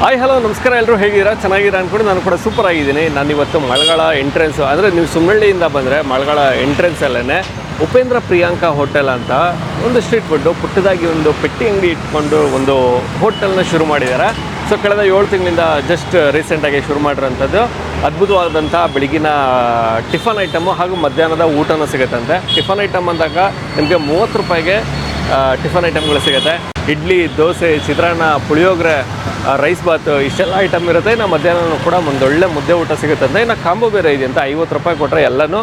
Hi hello ನಮಸ್ಕಾರ, ಎಲ್ಲರೂ ಹೇಗಿದ್ದೀರಾ? ಚೆನ್ನಾಗಿರ ಅಂದ್ಕೊಂಡು ನಾನು ಕೂಡ ಸೂಪರ್ ಆಗಿದ್ದೀನಿ. ನಾನು ಇವತ್ತು ಮಳಗಳ ಎಂಟ್ರೆನ್ಸು ಅಂದರೆ ನೀವು ಸುಮ್ಮನಹಳ್ಳಿಯಿಂದ ಬಂದರೆ ಮಳಗಳ ಎಂಟ್ರೆನ್ಸಲ್ಲೇ ಉಪೇಂದ್ರ ಪ್ರಿಯಾಂಕಾ ಹೋಟೆಲ್ ಅಂತ ಒಂದು ಸ್ಟ್ರೀಟ್ ಫುಡ್ಡು ಪುಟ್ಟದಾಗಿ ಒಂದು ಪೆಟ್ಟಿ ಅಂಗಡಿ ಇಟ್ಕೊಂಡು ಒಂದು ಹೋಟೆಲ್ನ ಶುರು ಮಾಡಿದ್ದಾರೆ. ಸೊ ಕಳೆದ 7 ತಿಂಗಳಿಂದ ಜಸ್ಟ್ ರೀಸೆಂಟಾಗಿ ಶುರು ಮಾಡಿರೋಂಥದ್ದು ಅದ್ಭುತವಾದಂಥ ಬೆಳಗಿನ ಟಿಫನ್ ಐಟಮು ಹಾಗೂ ಮಧ್ಯಾಹ್ನದ ಊಟನೂ ಸಿಗುತ್ತಂತೆ. ಟಿಫನ್ ಐಟಮ್ ಅಂದಾಗ ನಿಮಗೆ 30 ರೂಪಾಯಿಗೆ ಟಿಫನ್ ಐಟಮ್ಗಳು ಸಿಗುತ್ತೆ. ಇಡ್ಲಿ, ದೋಸೆ, ಚಿತ್ರಾನ್ನ, ಪುಳಿಯೋಗರೆ, ರೈಸ್ ಬಾತ್ ಇಷ್ಟೆಲ್ಲ ಐಟಮ್ ಇರುತ್ತೆ. ಇನ್ನು ಮಧ್ಯಾಹ್ನ ಕೂಡ ಒಂದೊಳ್ಳೆ ಮುದ್ದೆ ಊಟ ಸಿಗುತ್ತಂತೆ. ಇನ್ನು ಕಾಂಬೋ ಬೇರೆ ಇದೆ ಅಂತ 50 ರೂಪಾಯಿ ಕೊಟ್ಟರೆ ಎಲ್ಲನೂ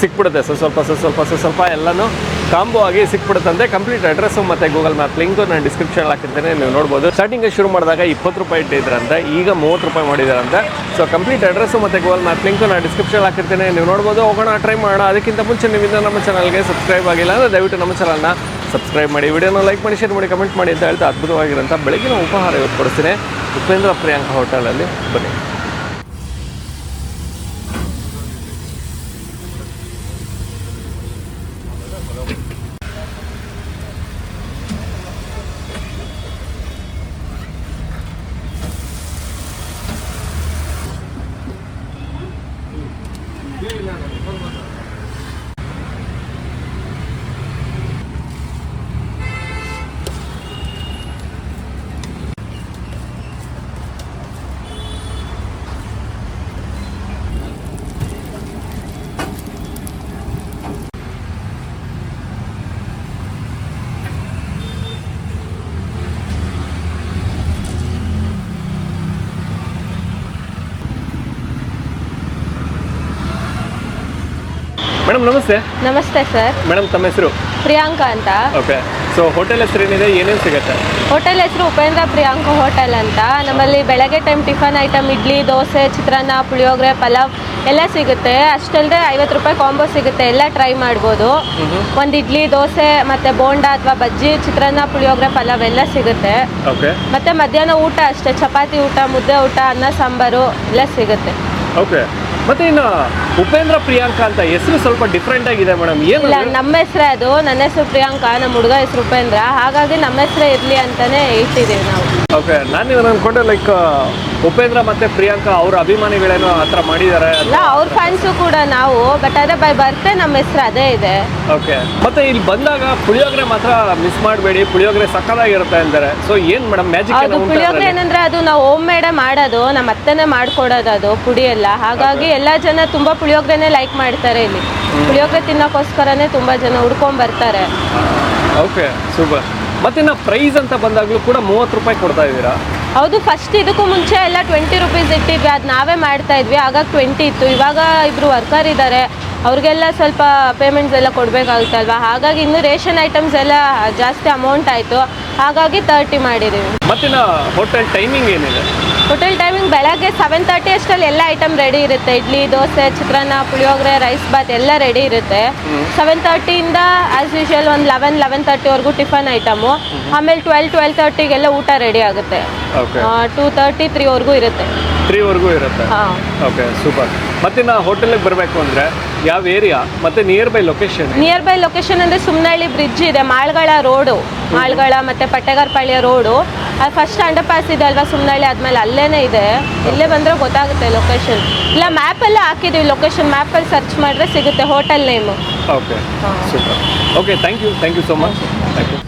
ಸಿಕ್ಬಿಡುತ್ತೆ. ಸ್ವಲ್ಪ ಎಲ್ಲನೂ ಕಾಂಬೋ ಆಗಿ ಸಿಕ್ಬಿಡುತ್ತಂತೆ. ಕಂಪ್ಲೀಟ್ ಅಡ್ರೆಸ್ಸು ಮತ್ತು ಗೂಗಲ್ ಮ್ಯಾಪ್ ಲಿಂಕು ನಾನು ಡಿಸ್ಕ್ರಿಪ್ಷನ್ ಹಾಕಿರ್ತೇನೆ, ನೀವು ನೋಡ್ಬೋದು. ಸ್ಟಾರ್ಟಿಂಗ್ ಶುರು ಮಾಡಿದಾಗ 20 ರೂಪಾಯಿ ಇಟ್ಟಿದ್ರಂತೆ, ಈಗ 30 ರೂಪಾಯಿ ಮಾಡಿದಾರಂತೆ. ಸೊ ಕಂಪ್ಲೀಟ್ ಅಡ್ರೆಸ್ಸು ಮತ್ತು ಗೂಗಲ್ ಮ್ಯಾಪ್ ಲಿಂಕು ನಾನು ಡಿಸ್ಕ್ರಿಪ್ಷನ್ ಹಾಕಿರ್ತೇನೆ, ನೀವು ನೋಡ್ಬೋದು. ಹೋಗೋಣ, ಟ್ರೈ ಮಾಡೋಣ. ಅದಕ್ಕಿಂತ ಮುಂಚೆ ನೀವಿಂದ ನಮ್ಮ ಚಾನಲ್ಗೆ ಸಬ್ಸ್ಕ್ರೈಬ್ ಆಗಿಲ್ಲ ಅಂದರೆ ದಯವಿಟ್ಟು ನಮ್ಮ ಚಾನಲ್ನ ಸಬ್ಸ್ಕ್ರೈಬ್ ಮಾಡಿ, ವಿಡಿಯೋನ ಲೈಕ್ ಮಾಡಿ, ಶೇರ್ ಮಾಡಿ, ಕಮೆಂಟ್ ಮಾಡಿ ಅಂತ ಹೇಳ್ತಾ ಅದ್ಭುತವಾಗಿರೋಂಥ ಬೆಳಗಿನ ಉಪಹಾರ ಇವತ್ತು ಕೊಡಿಸ್ತೀನಿ ಉಪೇಂದ್ರ ಪ್ರಿಯಾಂಕಾ ಹೋಟೆಲಲ್ಲಿ. ಬನ್ನಿ. ಮೇಡಮ್ ನಮಸ್ತೆ. ನಮಸ್ತೆ ಸರ್. ಮೇಡಮ್ ತಮ್ಮ ಹೆಸರು? ಪ್ರಿಯಾಂಕಾ ಅಂತ. ಓಕೆ. ಸೊ ಹೋಟೆಲ್ ಹೆಸರು ಏನಿದೆ, ಏನೇನು ಸಿಗುತ್ತೆ? ಹೋಟೆಲ್ ಹೆಸರು ಉಪೇಂದ್ರ ಪ್ರಿಯಾಂಕಾ ಹೋಟೆಲ್ ಅಂತ. ನಮ್ಮಲ್ಲಿ ಬೆಳಗ್ಗೆ time tiffin item idli, dosa, chitranna, puliyogare, pulao ಎಲ್ಲ ಸಿಗುತ್ತೆ. ಅಷ್ಟಲ್ಲದೆ 50 ರೂಪಾಯಿ ಕಾಂಬೋ ಸಿಗುತ್ತೆ, ಎಲ್ಲ ಟ್ರೈ ಮಾಡ್ಬೋದು. ಒಂದು ಇಡ್ಲಿ, ದೋಸೆ ಮತ್ತು ಬೋಂಡಾ ಅಥವಾ ಬಜ್ಜಿ, ಚಿತ್ರಾನ್ನ, ಪುಳಿಯೋಗರೆ, ಪಲಾವ್ ಎಲ್ಲ ಸಿಗುತ್ತೆ. ಓಕೆ. ಮತ್ತು ಮಧ್ಯಾಹ್ನ ಊಟ ಅಷ್ಟೇ, ಚಪಾತಿ ಊಟ, ಮುದ್ದೆ ಊಟ, ಅನ್ನ ಸಾಂಬಾರು ಎಲ್ಲ ಸಿಗುತ್ತೆ. ಓಕೆ. ಮತ್ತೆ ಇನ್ನು ಉಪೇಂದ್ರ ಪ್ರಿಯಾಂಕಾ ಅಂತ ಹೆಸರು ಸ್ವಲ್ಪ ಡಿಫ್ರೆಂಟ್ ಆಗಿದೆ ಮೇಡಮ್, ಏನು? ಇಲ್ಲ, ನಮ್ಮ ಹೆಸರೇ ಅದು. ನನ್ನ ಹೆಸರು ಪ್ರಿಯಾಂಕಾ, ನಮ್ಮ ಹುಡುಗ ಹೆಸರು ಉಪೇಂದ್ರ, ಹಾಗಾಗಿ ನಮ್ಮ ಹೆಸರೇ ಇರಲಿ ಅಂತಾನೆ ಇಟ್ಟಿದ್ದೀವಿ ನಾವು. ಓಕೆ. ನಾನು ಅನ್ಕೊಂಡೆ ಲೈಕ್ ಉಪೇಂದ್ರ ಮತ್ತೆ ಪ್ರಿಯಾಂಕಾ ಅವ್ರ ಅಭಿಮಾನಿಗಳೇನೋ ಆ ಥರ ಮಾಡಿದ್ದಾರೆ. ಇಲ್ಲ, ಅವ್ರ ಫ್ಯಾನ್ಸು ಕೂಡ ನಾವು, ಬಟ್ ಅದೇ ಬೈ ಬರ್ತೆ ನಮ್ಮ ಹೆಸರು ಅದೇ ಇದೆ. ಓಕೆ. ಮತ್ತೆ ಇಲ್ಲಿ ಬಂದಾಗ ಪುಳಿಯೋಗರೆ ಮಾತ್ರ ಮಿಸ್ ಮಾಡಬೇಡಿ, ಪುಳಿಯೋಗರೆ ಸಕ್ಕತ್ತಾಗಿರುತ್ತೆ ಅಂತಾರೆ. ಸೊ ಏನು ಮೇಡಮ್ ಮ್ಯಾಜಿಕ್? ಅದು ಪುಳಿಯೋಗರೆ ಏನಂದ್ರೆ ಅದು ನಾವು ಹೋಮ್ ಮೇಡೇ ಮಾಡೋದು, ನಮ್ಮ ಅತ್ತೆನೇ ಮಾಡ್ಕೊಡೋದು ಅದು ಪುಡಿ ಎಲ್ಲ. ಹಾಗಾಗಿ ಎಲ್ಲ ಜನ ತುಂಬಾ ಪುಳಿಯೋಗರೆನೇ ಲೈಕ್ ಮಾಡ್ತಾರೆ. ಇಲ್ಲಿ ಪುಳಿಯೋಗರೆ ತಿನ್ನೋಕ್ಕೋಸ್ಕರನೇ ತುಂಬಾ ಜನ ಹುಡ್ಕೊಂಡ್ ಬರ್ತಾರೆ. Okay, super. ಮತ್ತೆ ಇನ್ನು ಪ್ರೈಸ್ ಅಂತ ಬಂದಾಗಲೂ ಕೂಡ 30 ರೂಪಾಯಿ ಕೊಡ್ತಾ ಇದ್ದೀರಾ? ಹೌದು. ಫಸ್ಟ್ ಇದಕ್ಕೂ ಮುಂಚೆ ಎಲ್ಲ 20 ರೂಪೀಸ್ ಇಟ್ಟಿದ್ವಿ, ಅದು ನಾವೇ ಮಾಡ್ತಾ ಇದ್ವಿ. ಆಗ 20 ಇತ್ತು. ಇವಾಗ ಇಬ್ರು ವರ್ಕರ್ ಇದ್ದಾರೆ, ಅವ್ರಿಗೆಲ್ಲ ಸ್ವಲ್ಪ ಪೇಮೆಂಟ್ಸ್ ಎಲ್ಲ ಕೊಡಬೇಕಾಗುತ್ತಲ್ವಾ. ಹಾಗಾಗಿ ಇನ್ನೂ ರೇಷನ್ ಐಟಮ್ಸ್ ಎಲ್ಲ ಜಾಸ್ತಿ ಅಮೌಂಟ್ ಆಯಿತು, ಹಾಗಾಗಿ 30 ಮಾಡಿದ್ದೀವಿ. ಮತ್ತಿನ ಹೋಟೆಲ್ ಟೈಮಿಂಗ್ ಏನಿದೆ? ಹೋಟೆಲ್ ಟೈಮಿಂಗ್ ಬೆಳಗ್ಗೆ 7:30 ಅಷ್ಟರಲ್ಲಿ ಎಲ್ಲ ಐಟಮ್ ರೆಡಿ ಇರುತ್ತೆ. ಇಡ್ಲಿ, ದೋಸೆ, ಚಿತ್ರಾನ್ನ, ಪುಳಿಯೋಗರೆ, ರೈಸ್ ಬಾತ್ ಎಲ್ಲ ರೆಡಿ ಇರುತ್ತೆ. 7:30ಇಂದ ಆ್ಯಸ್ ಯೂಶುವಲ್ ಒಂದು 11-11:30ವರೆಗೂ ಟಿಫನ್ ಐಟಮು. ಆಮೇಲೆ 12-12:30ಗೆಲ್ಲ ಊಟ ರೆಡಿ ಆಗುತ್ತೆ. 2:30-3ವರೆಗೂ ಇರುತ್ತೆ. 3ವರೆಗೂ ಇರುತ್ತೆ. ಹಾಂ. Okay, super. ಮತ್ತಿನ್ನು ಹೋಟೆಲಿಗೆ ಬರಬೇಕು ಅಂದರೆ ಯಾವ ಏರಿಯಾ ಮತ್ತು near by location? Near by location ಅಂದರೆ ಸುಮ್ಮನಹಳ್ಳಿ ಬ್ರಿಡ್ಜ್ ಇದೆ, ಮಾಳ್ಗಳ ರೋಡು, ಮಾಳ್ಗಳ ಮತ್ತು ಪಟ್ಟೆಗಾರಪಾಳ್ಯ ರೋಡು. ಅದು ಫಸ್ಟ್ ಅಂಡರ್ ಪಾಸ್ ಇದೆ ಅಲ್ವಾ ಸುಮ್ಮನಹಳ್ಳಿ, ಆದಮೇಲೆ ಅಲ್ಲೇ ಇದೆ. ಇಲ್ಲೇ ಬಂದರೆ ಗೊತ್ತಾಗುತ್ತೆ ಲೊಕೇಶನ್. ಇಲ್ಲ ಮ್ಯಾಪೆಲ್ಲ ಹಾಕಿದ್ದೀವಿ, ಲೊಕೇಶನ್ ಮ್ಯಾಪಲ್ಲಿ ಸರ್ಚ್ ಮಾಡಿದ್ರೆ ಸಿಗುತ್ತೆ hotel name. Okay, super. Okay, thank you so much. Thank you.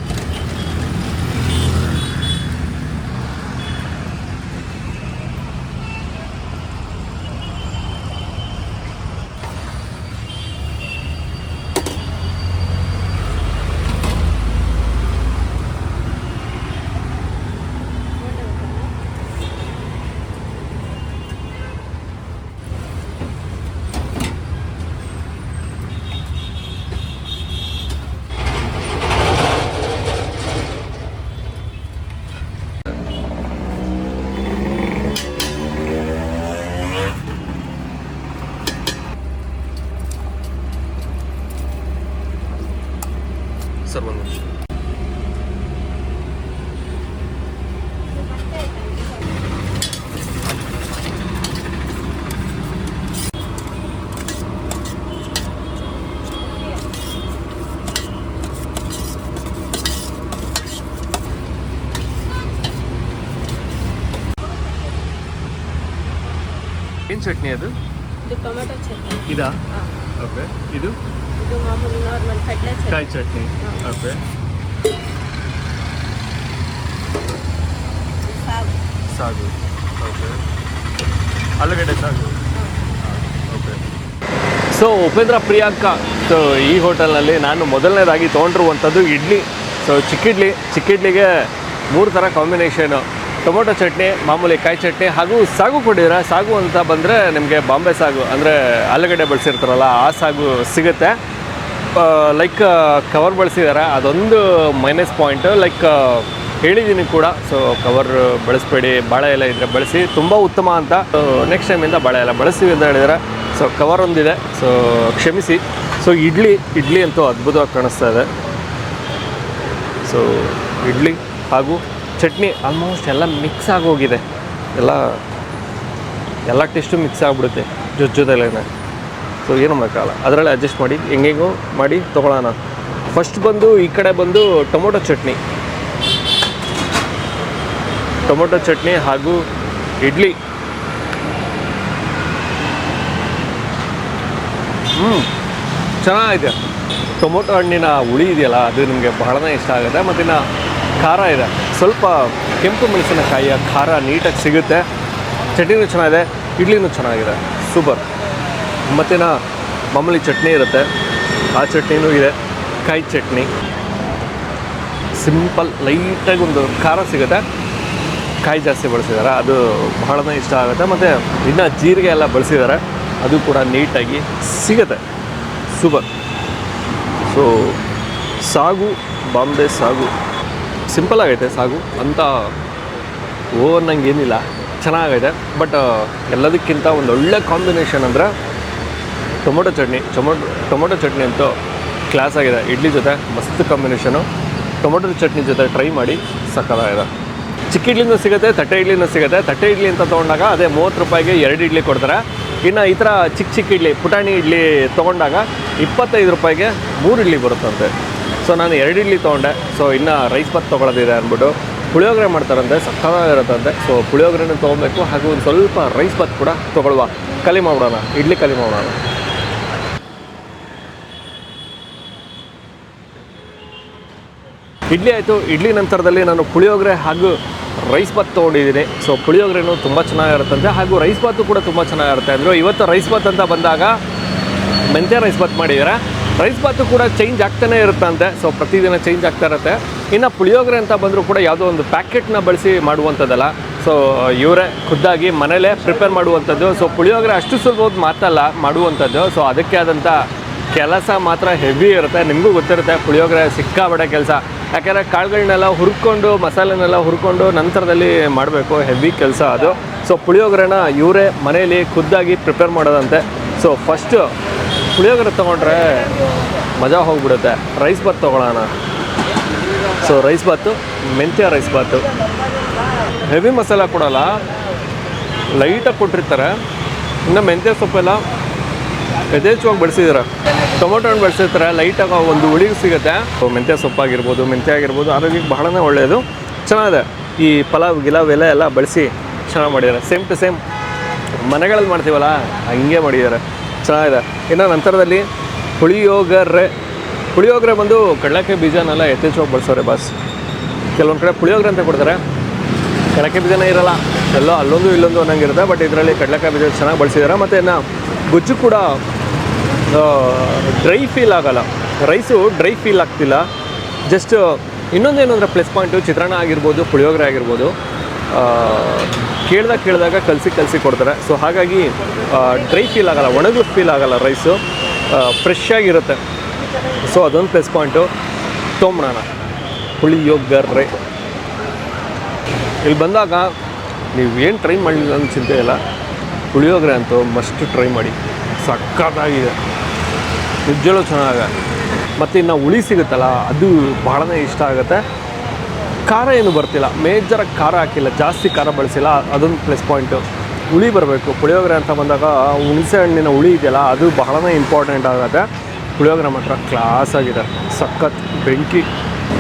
Sir ಒಂದು ನಿಮಿಷ. ಏನು ಚಟ್ನಿ ಅದು? ಇದು ಟೊಮೆಟೊ ಚಟ್ನಿ. ಇದಾ? ಓಕೆ. ಇದು ಮಾಮೂಲಿ ನಾರ್ಮಲ್ ಕಡಲೆ ಚಟ್ನಿ. ಕಾಯಿ ಚಟ್ನಿ. ಓಕೆ. ಸಾಗು. ಓಕೆ. ಆಲೂಗಡ್ಡೆ ಸಾಗು. Okay. So Upendra Priyanka, so ಈ ಹೋಟೆಲ್ನಲ್ಲಿ ನಾನು ಮೊದಲನೇದಾಗಿ ತೊಗೊಂಡಿರುವಂಥದ್ದು ಇಡ್ಲಿ. ಸೊ ಚಿಕ್ಕಿಡ್ಲಿಗೆ 3 ಥರ ಕಾಂಬಿನೇಷನು, ಟೊಮೊಟೊ ಚಟ್ನಿ, ಮಾಮೂಲಿ ಕಾಯಿ ಚಟ್ನಿ ಹಾಗೂ ಸಾಗು ಕೊಟ್ಟಿದ್ದಾರೆ. ಸಾಗು ಅಂತ ಬಂದರೆ ನಿಮಗೆ ಬಾಂಬೆ ಸಾಗು ಅಂದರೆ ಆಲೂಗಡ್ಡೆ ಬಳಸಿರ್ತಾರಲ್ಲ ಆ ಸಾಗು ಸಿಗುತ್ತೆ. ಲೈಕ್ ಕವರ್ ಬಳಸಿದ್ದಾರೆ, ಅದೊಂದು ಮೈನಸ್ ಪಾಯಿಂಟು. ಲೈಕ್ ಹೇಳಿದ್ದೀನಿ ಕೂಡ, ಸೊ ಕವರ್ ಬಳಸಬೇಡಿ, ಬಾಳೆ ಎಲೆ ಇದ್ದರೆ ಬಳಸಿ, ತುಂಬ ಉತ್ತಮ ಅಂತ. ನೆಕ್ಸ್ಟ್ ಟೈಮಿಂದ ಬಾಳೆ ಎಲೆ ಬಳಸ್ತೀವಿ ಅಂತ ಹೇಳಿದ್ದಾರೆ. ಸೊ ಕವರ್ ಒಂದಿದೆ, ಸೊ ಕ್ಷಮಿಸಿ. ಸೊ ಇಡ್ಲಿ ಅಂತೂ ಅದ್ಭುತವಾಗಿ ಕಾಣಿಸ್ತಾ ಇದೆ. ಸೊ ಇಡ್ಲಿ ಹಾಗೂ ಚಟ್ನಿ ಆಲ್ಮೋಸ್ಟ್ ಎಲ್ಲ ಮಿಕ್ಸ್ ಆಗೋಗಿದೆ, ಎಲ್ಲ ಟೇಸ್ಟು ಮಿಕ್ಸ್ ಆಗಿಬಿಡುತ್ತೆ ಜೊತೆಲೇನೆ. ಸೊ ಏನು ಮಾಡೋಕ್ಕಾಗಲ್ಲ, ಅದರಲ್ಲೇ ಅಡ್ಜಸ್ಟ್ ಮಾಡಿ ಹೆಂಗೆಂಗೋ ಮಾಡಿ ತೊಗೊಳ್ಳೋಣ. ಫಸ್ಟ್ ಬಂದು ಈ ಕಡೆ ಬಂದು ಟೊಮೊಟೊ ಚಟ್ನಿ ಹಾಗೂ ಇಡ್ಲಿ. ಚೆನ್ನಾಗಿದೆ. ಟೊಮೊಟೊ ಹಣ್ಣಿನ ಹುಳಿ ಇದೆಯಲ್ಲ, ಅದು ನಿಮಗೆ ಬಹಳನೇ ಇಷ್ಟ ಆಗುತ್ತೆ. ಮತ್ತಿನ್ನು ಖಾರ ಇದೆ, ಸ್ವಲ್ಪ ಕೆಂಪು ಮೆಣಸಿನಕಾಯಿಯ ಖಾರ ನೀಟಾಗಿ ಸಿಗುತ್ತೆ. ಚಟ್ನಿನೂ ಚೆನ್ನಾಗಿದೆ, ಇಡ್ಲಿನೂ ಚೆನ್ನಾಗಿದೆ, ಸೂಪರ್. ಮತ್ತಿನ್ನು ಮಾಮೂಲಿ ಚಟ್ನಿ ಇರುತ್ತೆ, ಆ ಚಟ್ನಿನೂ ಇದೆ, ಕಾಯಿ ಚಟ್ನಿ. ಸಿಂಪಲ್ ಲೈಟಾಗಿ ಒಂದು ಖಾರ ಸಿಗುತ್ತೆ, ಕಾಯಿ ಜಾಸ್ತಿ ಬಳಸಿದ್ದಾರೆ, ಅದು ಬಹಳನೇ ಇಷ್ಟ ಆಗುತ್ತೆ. ಮತ್ತು ಇನ್ನು ಜೀರಿಗೆ ಎಲ್ಲ ಬಳಸಿದ್ದಾರೆ, ಅದು ಕೂಡ ನೀಟಾಗಿ ಸಿಗುತ್ತೆ, ಸೂಪರ್. ಸೊ ಸಾಗು, ಬಾಂಬೆ ಸಾಗು ಸಿಂಪಲ್ ಆಗೈತೆ. ಸಾಗು ಅಂತ ಓವರ್ನಂಗೆ ಏನಿಲ್ಲ, ಚೆನ್ನಾಗೈತೆ. ಬಟ್ ಎಲ್ಲದಕ್ಕಿಂತ ಒಂದು ಒಳ್ಳೆ ಕಾಂಬಿನೇಷನ್ ಅಂದರೆ ಟೊಮೊಟೊ ಚಟ್ನಿ ಅಂತೂ ಕ್ಲಾಸ್ ಆಗಿದೆ. ಇಡ್ಲಿ ಜೊತೆ ಮಸ್ತ್ ಕಾಂಬಿನೇಷನು. ಟೊಮೊಟೊ ಚಟ್ನಿ ಜೊತೆ ಟ್ರೈ ಮಾಡಿ, ಸಕ್ಕತ್ತಾಗಿದೆ. ಚಿಕ್ಕ ಇಡ್ಲಿನೂ ಸಿಗುತ್ತೆ, ತಟ್ಟೆ ಇಡ್ಲಿನೂ ಸಿಗುತ್ತೆ. ತಟ್ಟೆ ಇಡ್ಲಿ ಅಂತ ತೊಗೊಂಡಾಗ ಅದೇ 30 ರೂಪಾಯಿಗೆ 2 ಇಡ್ಲಿ ಕೊಡ್ತಾರೆ. ಇನ್ನು ಈ ಥರ ಚಿಕ್ಕ ಇಡ್ಲಿ, ಪುಟಾಣಿ ಇಡ್ಲಿ ತೊಗೊಂಡಾಗ 25 ರೂಪಾಯಿಗೆ 3 ಇಡ್ಲಿ ಬರುತ್ತಂತೆ. ಸೊ ನಾನು 2 ಇಡ್ಲಿ ತೊಗೊಂಡೆ. ಸೊ ಇನ್ನು ರೈಸ್ ಬಾತ್ ತೊಗೊಳೋದಿದೆ ಅಂದ್ಬಿಟ್ಟು ಪುಳಿಯೋಗರೆ ಮಾಡ್ತಾರಂತೆ, ಸಕ್ಕತ್ತಾಗಿರುತ್ತಂತೆ. ಸೊ ಪುಳಿಯೋಗರೆನೂ ತೊಗೊಬೇಕು, ಹಾಗೂ ಒಂದು ಸ್ವಲ್ಪ ರೈಸ್ ಬಾತ್ ಕೂಡ ತೊಗೊಳ್ವಾ, ಖಾಲಿ ಮಾಡ್ಬಿಡೋಣ, ಇಡ್ಲಿ ಖಾಲಿ ಮಾಡೋಣ. ಇಡ್ಲಿ ಆಯಿತು. ಇಡ್ಲಿ ನಂತರದಲ್ಲಿ ನಾನು ಪುಳಿಯೋಗರೆ ಹಾಗೂ ರೈಸ್ ಬಾತ್ ತೊಗೊಂಡಿದ್ದೀನಿ. ಸೊ ಪುಳಿಯೋಗರೆನೂ ತುಂಬ ಚೆನ್ನಾಗಿರುತ್ತಂತೆ, ಹಾಗೂ ರೈಸ್ ಬಾತು ಕೂಡ ತುಂಬ ಚೆನ್ನಾಗಿರುತ್ತೆ. ಅಂದರು ಇವತ್ತು ರೈಸ್ ಬಾತ್ ಅಂತ ಬಂದಾಗ ಮೆಂತ್ಯ ರೈಸ್ ಬಾತ್ ಮಾಡಿದ್ದಾರೆ. ರೈಸ್ ಬಾತು ಕೂಡ ಚೇಂಜ್ ಆಗ್ತಾನೆ ಇರುತ್ತಂತೆ. ಸೊ ಪ್ರತಿದಿನ ಚೇಂಜ್ ಆಗ್ತಾ ಇರುತ್ತೆ. ಇನ್ನು ಪುಳಿಯೋಗರೆ ಅಂತ ಬಂದರೂ ಕೂಡ ಯಾವುದೋ ಒಂದು ಪ್ಯಾಕೆಟ್ನ ಬಳಸಿ ಮಾಡುವಂಥದ್ದಲ್ಲ. ಸೊ ಇವರೇ ಖುದ್ದಾಗಿ ಮನೇಲೇ ಪ್ರಿಪೇರ್ ಮಾಡುವಂಥದ್ದು. ಸೊ ಪುಳಿಯೋಗರೆ ಅಷ್ಟು ಸುಲಭವಾದ ಮಾತಲ್ಲ ಮಾಡುವಂಥದ್ದು. ಸೊ ಅದಕ್ಕೆ ಆದಂಥ ಕೆಲಸ ಮಾತ್ರ ಹೆವಿ ಇರುತ್ತೆ. ನಿಮಗೂ ಗೊತ್ತಿರುತ್ತೆ, ಪುಳಿಯೋಗರೆ ಸಿಕ್ಕಾಬಡೆ ಕೆಲಸ. ಯಾಕೆಂದರೆ ಕಾಳುಗಳನ್ನೆಲ್ಲ ಹುರ್ಕೊಂಡು, ಮಸಾಲೆನೆಲ್ಲ ಹುರ್ಕೊಂಡು ನಂತರದಲ್ಲಿ ಮಾಡಬೇಕು, ಹೆವಿ ಕೆಲಸ ಅದು. ಸೊ ಪುಳಿಯೋಗರೆನ ಇವರೇ ಮನೇಲಿ ಖುದ್ದಾಗಿ ಪ್ರಿಪೇರ್ ಮಾಡೋದಂತೆ. ಸೊ ಫಸ್ಟು ಪುಳಿಯೋಗರೆ ತೊಗೊಂಡ್ರೆ ಮಜಾ ಹೋಗ್ಬಿಡುತ್ತೆ. ರೈಸ್ ಬಾತ್ ತೊಗೊಳ್ಳೋಣ. ಸೊ ರೈಸ್ ಬಾತು, ಮೆಂತ್ಯ ರೈಸ್ ಬಾತು, ಹೆವಿ ಮಸಾಲ ಕೊಡೋಲ್ಲ, ಲೈಟಾಗಿ ಕೊಟ್ಟಿರ್ತಾರೆ. ಇನ್ನು ಮೆಂತ್ಯ ಸೊಪ್ಪೆಲ್ಲ ಯಥೇಚ್ಛವಾಗಿ ಬಳಸಿದ್ದಾರೆ. ಟೊಮೊಟೊ ಹಣ್ಣು ಬಳಸಿರ್ತಾರೆ, ಲೈಟಾಗಿ ಒಂದು ಹುಳಿಗೆ ಸಿಗುತ್ತೆ. ಮೆಂತ್ಯ ಸೊಪ್ಪಾಗಿರ್ಬೋದು, ಮೆಂತ್ಯ ಆಗಿರ್ಬೋದು, ಆರೋಗ್ಯಕ್ಕೆ ಬಹಳನೇ ಒಳ್ಳೆಯದು, ಚೆನ್ನಾಗಿದೆ. ಈ ಪಲಾವ್ ಎಲೆ ಎಲ್ಲ ಬಳಸಿ ಚೆನ್ನಾಗಿ ಮಾಡಿದ್ದಾರೆ. ಸೇಮ್ ಟು ಸೇಮ್ ಮನೆಗಳಲ್ಲಿ ಮಾಡ್ತೀವಲ್ಲ ಹಂಗೆ ಮಾಡಿದ್ದಾರೆ, ಚೆನ್ನಾಗಿದೆ. ಇನ್ನು ನಂತರದಲ್ಲಿ ಪುಳಿಯೋಗರೆ ಬಂದು ಕಡಲೆಕಾಯಿ ಬೀಜನೆಲ್ಲ ಯಥೇಚ್ಛವಾಗಿ ಬಳಸೋರೆ ಬಾಸ್. ಕೆಲವೊಂದು ಕಡೆ ಪುಳಿಯೋಗರೆ ಅಂತ ಕೊಡ್ತಾರೆ, ಕಡಲೆಕಾಯಿ ಬೀಜನೇ ಇರೋಲ್ಲ, ಎಲ್ಲೋ ಅಲ್ಲೊಂದು ಇಲ್ಲೊಂದು ಅನ್ನಂಗಿರುತ್ತೆ. ಬಟ್ ಇದರಲ್ಲಿ ಕಡಲೆಕಾಯಿ ಬೀಜ ಚೆನ್ನಾಗಿ ಬಳಸಿದ್ದಾರೆ. ಮತ್ತು ಇನ್ನು ಗೊಜ್ಜು ಕೂಡ ಡ್ರೈ ಫೀಲ್ ಆಗೋಲ್ಲ, ರೈಸು ಡ್ರೈ ಫೀಲ್ ಆಗ್ತಿಲ್ಲ. ಜಸ್ಟ್ ಇನ್ನೊಂದೇನು ಅಂದರೆ ಪ್ಲಸ್ ಪಾಯಿಂಟು, ಚಿತ್ರಾನ್ನ ಆಗಿರ್ಬೋದು, ಪುಳಿಯೋಗರೆ ಆಗಿರ್ಬೋದು, ಕೇಳಿದಾಗ ಕಲಸಿ ಕೊಡ್ತಾರೆ. ಸೊ ಹಾಗಾಗಿ ಡ್ರೈ ಫೀಲ್ ಆಗೋಲ್ಲ, ಒಣಗಲು ಫೀಲ್ ಆಗೋಲ್ಲ, ರೈಸು ಫ್ರೆಶ್ ಆಗಿರುತ್ತೆ. ಸೊ ಅದೊಂದು ಪ್ಲಸ್ ಪಾಯಿಂಟು. ತೊಂಬರೋಣ ಪುಳಿಯೋಗರೆ. ಇಲ್ಲಿ ಬಂದಾಗ ನೀವು ಏನು ಟ್ರೈ ಮಾಡಲಿಲ್ಲ ಅಂತ ಚಿಂತೆ ಇಲ್ಲ, ಪುಳಿಯೋಗರೆ ಅಂತೂ ಮಸ್ಟ್ ಟ್ರೈ ಮಾಡಿ, ಸಕ್ಕತ್ತಾಗಿದೆ, ನಿಜವೂ ಚೆನ್ನಾಗ. ಮತ್ತು ಇನ್ನು ಹುಳಿ ಸಿಗುತ್ತಲ್ಲ, ಅದು ಬಹಳನೇ ಇಷ್ಟ ಆಗುತ್ತೆ. ಖಾರ ಏನು ಬರ್ತಿಲ್ಲ, ಮೇಜರಾಗಿ ಖಾರ ಹಾಕಿಲ್ಲ, ಜಾಸ್ತಿ ಖಾರ ಬಳಸಿಲ್ಲ, ಅದೊಂದು ಪ್ಲಸ್ ಪಾಯಿಂಟು. ಹುಳಿ ಬರಬೇಕು ಪುಳಿಯೋಗರೆ ಅಂತ ಬಂದಾಗ, ಹುಣಸೆ ಹಣ್ಣಿನ ಹುಳಿ ಇದೆಯಲ್ಲ ಅದು ಬಹಳನೇ ಇಂಪಾರ್ಟೆಂಟ್ ಆಗುತ್ತೆ. ಪುಳಿಯೋಗರೆ ಮಾತ್ರ ಕ್ಲಾಸ್ ಆಗಿದೆ, ಸಖತ್ ಬೆಂಕಿ.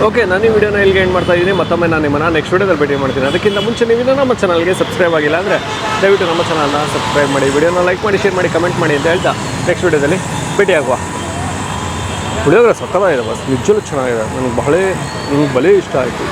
ಓಕೆ, ನಾನು ಈ ವಿಡಿಯೋನ ಇಲ್ಲಿಗೆ ಎಂಡ್ ಮಾಡ್ತಾ ಇದ್ದೀನಿ. ಮತ್ತೊಮ್ಮೆ ನಾನು ನಿಮ್ಮನ್ನು ನೆಕ್ಸ್ಟ್ ವಿಡಿಯೋದಲ್ಲಿ ಭೇಟಿ ಮಾಡ್ತೀನಿ. ಅದಕ್ಕಿಂತ ಮುಂಚೆ ನೀವು ನಮ್ಮ ಚಾನಲ್ಗೆ ಸಬ್ಸ್ಕ್ರೈಬ್ ಆಗಿಲ್ಲ ಅಂದರೆ ದಯವಿಟ್ಟು ನಮ್ಮ ಚಾನಲ್ನ ಸಬ್ಸ್ಕ್ರೈಬ್ ಮಾಡಿ, ವಿಡಿಯೋನ ಲೈಕ್ ಮಾಡಿ, ಶೇರ್ ಮಾಡಿ, ಕಮೆಂಟ್ ಮಾಡಿ ಅಂತ ಹೇಳ್ತಾ ನೆಕ್ಸ್ಟ್ ವಿಡಿಯೋದಲ್ಲಿ ಭೇಟಿ ಆಗುವ. ಪುಳಿಯೋಗರೆ ಸಕ್ಕತ್ತಾಗಿದೆ ಬಸ್, ನಿಜವೂ ಚೆನ್ನಾಗಿದೆ. ನನಗೆ ಬಹಳ ಇಷ್ಟ ಆಯಿತು.